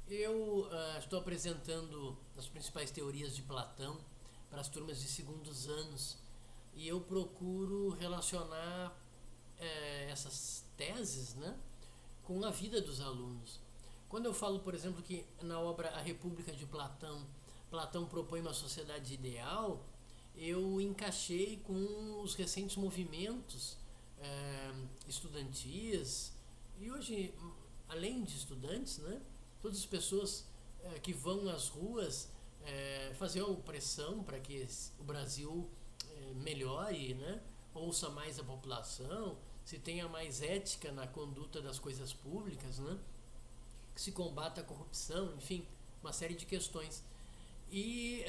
Eu estou apresentando as principais teorias de Platão para as turmas de segundos anos e eu procuro relacionar essas teses, né, com a vida dos alunos. Quando eu falo, por exemplo, que na obra A República de Platão, Platão propõe uma sociedade ideal, eu encaixei com os recentes movimentos estudantis e hoje, além de estudantes, né, todas as pessoas que vão às ruas fazer uma pressão para que o Brasil melhore, né, ouça mais a população, se tenha mais ética na conduta das coisas públicas, né, que se combata a corrupção, enfim, uma série de questões. E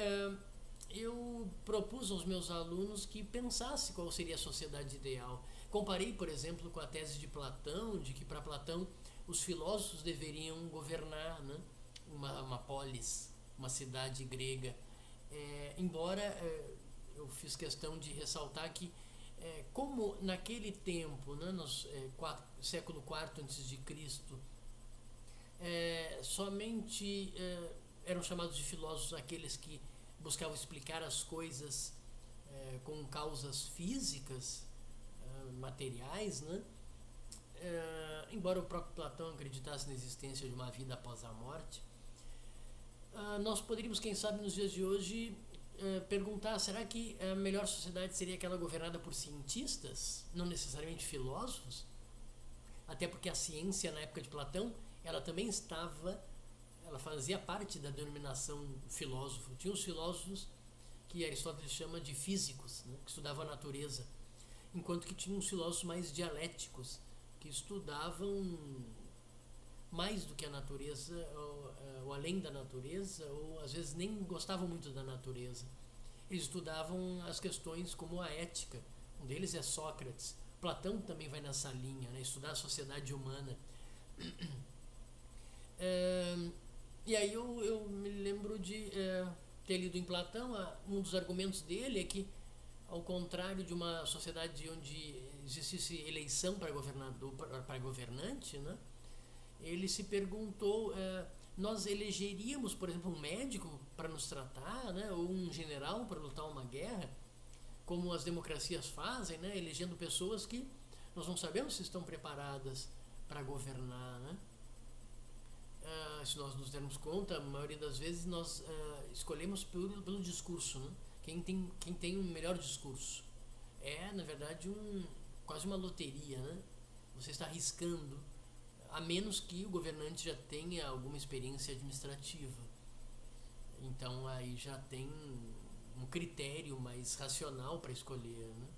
eu propus aos meus alunos que pensasse qual seria a sociedade ideal. Comparei, por exemplo, com a tese de Platão, de que para Platão os filósofos deveriam governar, né, uma polis, uma cidade grega. Embora eu fiz questão de ressaltar que como naquele tempo, né, no século IV antes de Cristo, somente eram chamados de filósofos aqueles que buscavam explicar as coisas com causas físicas, materiais, né? Embora o próprio Platão acreditasse na existência de uma vida após a morte, nós poderíamos, quem sabe, nos dias de hoje perguntar: será que a melhor sociedade seria aquela governada por cientistas, não necessariamente filósofos? Até porque a ciência na época de Platão, ela também ela fazia parte da denominação filósofo. Tinha os filósofos que Aristóteles chama de físicos, né, que estudavam a natureza, enquanto que tinha uns filósofos mais dialéticos, que estudavam mais do que a natureza, ou além da natureza, ou às vezes nem gostavam muito da natureza. Eles estudavam as questões como a ética. Um deles é Sócrates. Platão também vai nessa linha, né, estudar a sociedade humana. E aí eu me lembro de ter lido em Platão, um dos argumentos dele é que, ao contrário de uma sociedade onde existisse eleição para governador, para governante, né, ele se perguntou: nós elegeríamos, por exemplo, um médico para nos tratar, né, ou um general para lutar uma guerra, como as democracias fazem, né, elegendo pessoas que nós não sabemos se estão preparadas para governar, né? Se nós nos dermos conta, a maioria das vezes nós escolhemos pelo discurso, né? Quem tem um melhor discurso. Na verdade, quase uma loteria, né? Você está arriscando, a menos que o governante já tenha alguma experiência administrativa. Então aí já tem um critério mais racional para escolher, né?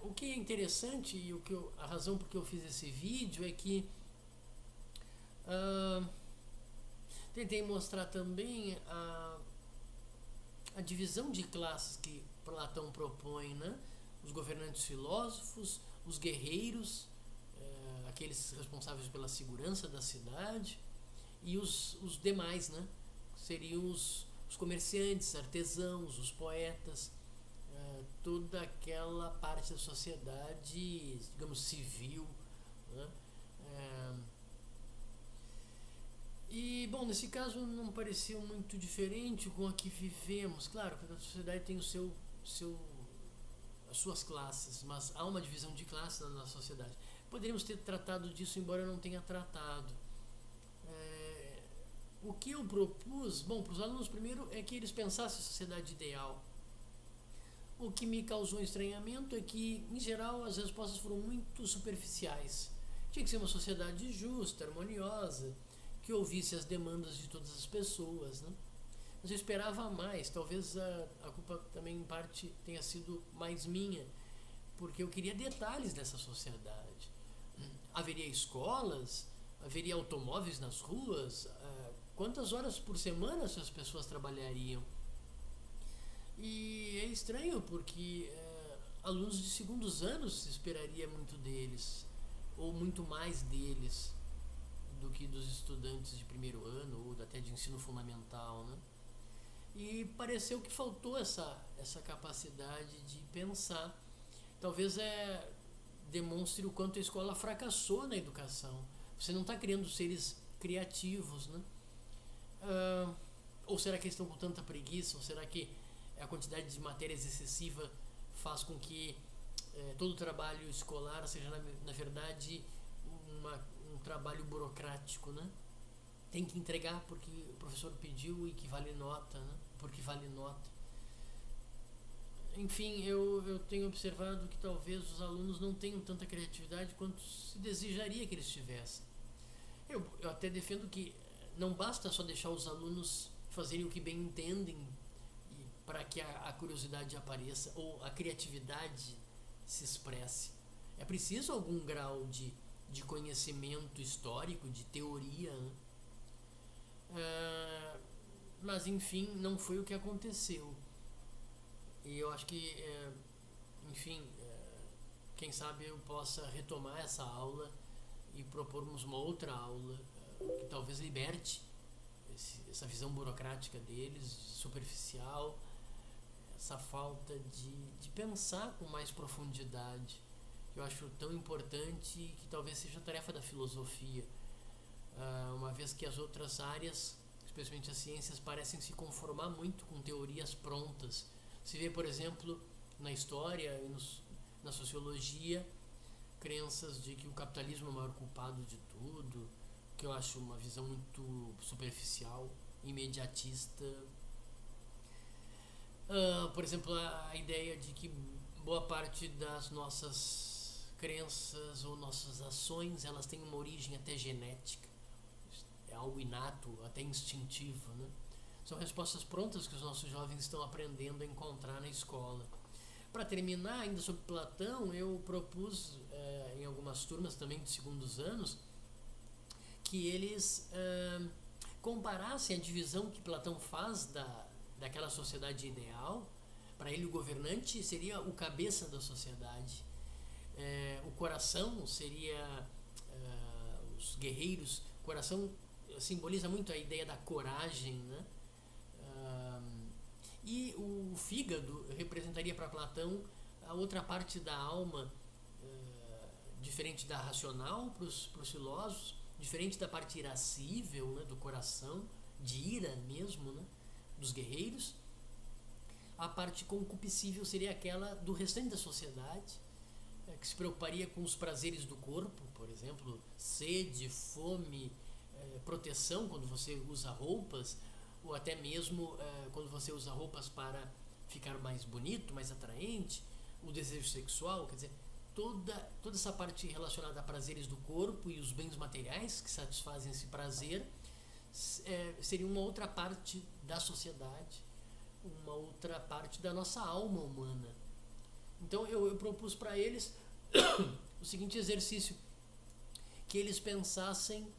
O que é interessante e a razão por que eu fiz esse vídeo é que tentei mostrar também a divisão de classes que Platão propõe, né? Os governantes filósofos, os guerreiros, aqueles responsáveis pela segurança da cidade, e os demais, né? Seriam os comerciantes, artesãos, os poetas, toda aquela parte da sociedade, digamos, civil, né? E, bom, nesse caso não pareceu muito diferente com a que vivemos. Claro, cada sociedade tem as suas classes, mas há uma divisão de classes na nossa sociedade. Poderíamos ter tratado disso, embora eu não tenha tratado. O que eu propus, bom, para os alunos primeiro é que eles pensassem a sociedade ideal. O que me causou estranhamento é que, em geral, as respostas foram muito superficiais. Tinha que ser uma sociedade justa, harmoniosa, que ouvisse as demandas de todas as pessoas, né? Mas eu esperava mais. Talvez a culpa também em parte tenha sido mais minha, porque eu queria detalhes dessa sociedade. Haveria escolas? Haveria automóveis nas ruas? Quantas horas por semana essas pessoas trabalhariam? E é estranho porque alunos de segundos anos se esperaria muito deles, ou muito mais deles do que dos estudantes de primeiro ano ou até de ensino fundamental, né? E pareceu que faltou essa capacidade de pensar. Talvez demonstre o quanto a escola fracassou na educação. Você não está criando seres criativos, né? Ou será que eles estão com tanta preguiça? Ou será que a quantidade de matérias excessiva faz com que todo o trabalho escolar seja, na verdade, um trabalho burocrático, né? Tem que entregar porque o professor pediu e que vale nota, né? Porque vale nota. Enfim, eu tenho observado que talvez os alunos não tenham tanta criatividade quanto se desejaria que eles tivessem. Eu até defendo que não basta só deixar os alunos fazerem o que bem entendem para que a curiosidade apareça ou a criatividade se expresse. É preciso algum grau de conhecimento histórico, de teoria, né? Mas enfim, não foi o que aconteceu. E eu acho que, enfim, quem sabe eu possa retomar essa aula e propormos uma outra aula que talvez liberte essa visão burocrática deles, superficial, essa falta de pensar com mais profundidade. Eu acho tão importante que talvez seja a tarefa da filosofia, uma vez que as outras áreas, especialmente as ciências, parecem se conformar muito com teorias prontas. Se vê, por exemplo, na história e na sociologia, crenças de que o capitalismo é o maior culpado de tudo, que eu acho uma visão muito superficial, imediatista. Por exemplo, a ideia de que boa parte das nossas crenças ou nossas ações, elas têm uma origem até genética, é algo inato, até instintivo, né? São respostas prontas que os nossos jovens estão aprendendo a encontrar na escola. Para terminar, ainda sobre Platão, eu propus em algumas turmas também de segundos anos que eles comparassem a divisão que Platão faz daquela sociedade ideal. Para ele, o governante seria o cabeça da sociedade. O coração seria os guerreiros. O coração simboliza muito a ideia da coragem, né? E o fígado representaria para Platão a outra parte da alma, diferente da racional para os filósofos, diferente da parte irascível, né, do coração, de ira mesmo, né, dos guerreiros. A parte concupiscível seria aquela do restante da sociedade, que se preocuparia com os prazeres do corpo, por exemplo, sede, fome, proteção quando você usa roupas, ou até mesmo quando você usa roupas para ficar mais bonito, mais atraente, o desejo sexual, quer dizer, toda essa parte relacionada a prazeres do corpo e os bens materiais que satisfazem esse prazer seria uma outra parte da sociedade, uma outra parte da nossa alma humana. Então eu propus para eles o seguinte exercício, que eles pensassem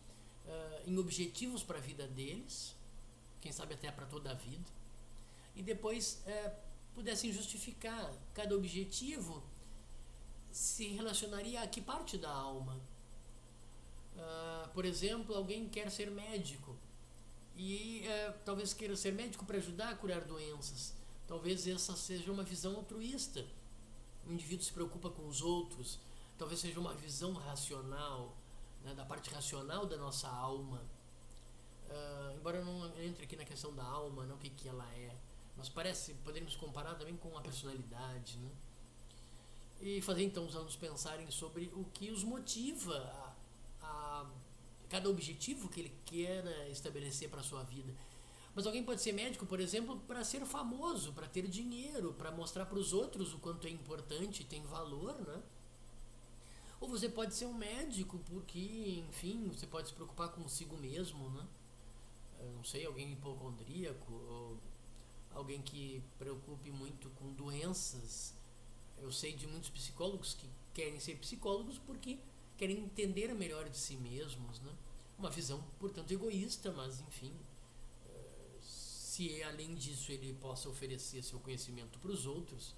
em objetivos para a vida deles, quem sabe até para toda a vida, e depois pudessem justificar cada objetivo se relacionaria a que parte da alma. Por exemplo, alguém quer ser médico e talvez queira ser médico para ajudar a curar doenças. Talvez essa seja uma visão altruísta. O indivíduo se preocupa com os outros. Talvez seja uma visão racional, né, da parte racional da nossa alma. Embora eu não entre aqui na questão da alma, não o que ela é, mas poderíamos comparar também com a personalidade, né? E fazer então os alunos pensarem sobre o que os motiva a cada objetivo que ele queira estabelecer para a sua vida. Mas alguém pode ser médico, por exemplo, para ser famoso, para ter dinheiro, para mostrar para os outros o quanto é importante e tem valor, né? Ou você pode ser um médico porque, enfim, você pode se preocupar consigo mesmo, né? Eu não sei, alguém hipocondríaco, ou alguém que preocupe muito com doenças. Eu sei de muitos psicólogos que querem ser psicólogos porque querem entender melhor de si mesmos, né? Uma visão, portanto, egoísta, mas enfim, se além disso ele possa oferecer seu conhecimento para os outros,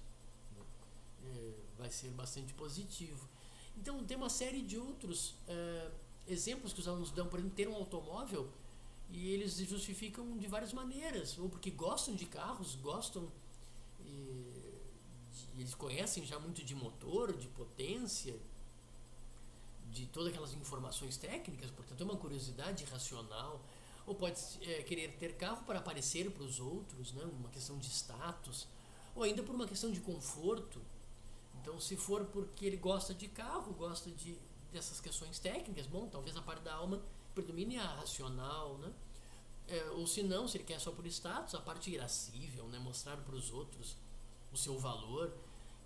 né, vai ser bastante positivo. Então tem uma série de outros exemplos que os alunos dão. Por exemplo, ter um automóvel, e eles justificam de várias maneiras, ou porque gostam de carros, eles conhecem já muito de motor, de potência, de todas aquelas informações técnicas, portanto é uma curiosidade racional, ou pode querer ter carro para aparecer para os outros, né? Uma questão de status, ou ainda por uma questão de conforto. Então, se for porque ele gosta de carro, gosta dessas questões técnicas, bom, talvez a parte da alma predomine a racional, né? Ou se não, se ele quer só por status, a parte irascível, né? Mostrar para os outros o seu valor.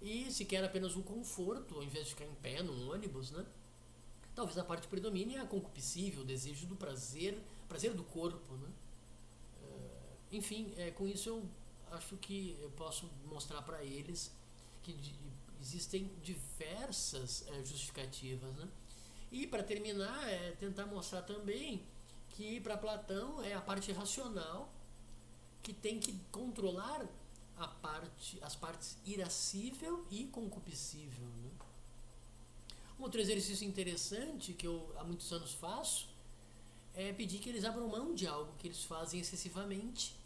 E se quer apenas um conforto, ao invés de ficar em pé num ônibus, né? Talvez a parte predomine a concupiscível, o desejo do prazer do corpo, né? Enfim, com isso eu acho que eu posso mostrar para eles que existem diversas justificativas, né? E para terminar, tentar mostrar também que para Platão é a parte racional que tem que controlar as partes irascível e concupiscível, né? Um outro exercício interessante que eu há muitos anos faço é pedir que eles abram mão de algo que eles fazem excessivamente,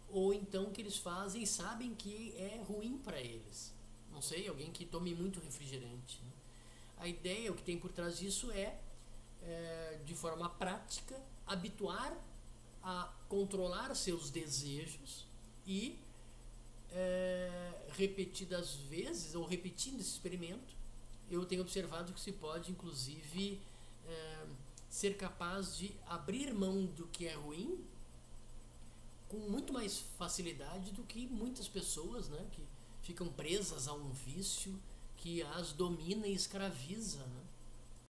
ou então que eles fazem e sabem que é ruim para eles. Não sei, alguém que tome muito refrigerante, né? A ideia, o que tem por trás disso de forma prática, habituar a controlar seus desejos e repetidas vezes, ou repetindo esse experimento, eu tenho observado que se pode, inclusive, ser capaz de abrir mão do que é ruim com muito mais facilidade do que muitas pessoas, né, que ficam presas a um vício que as domina e escraviza, né?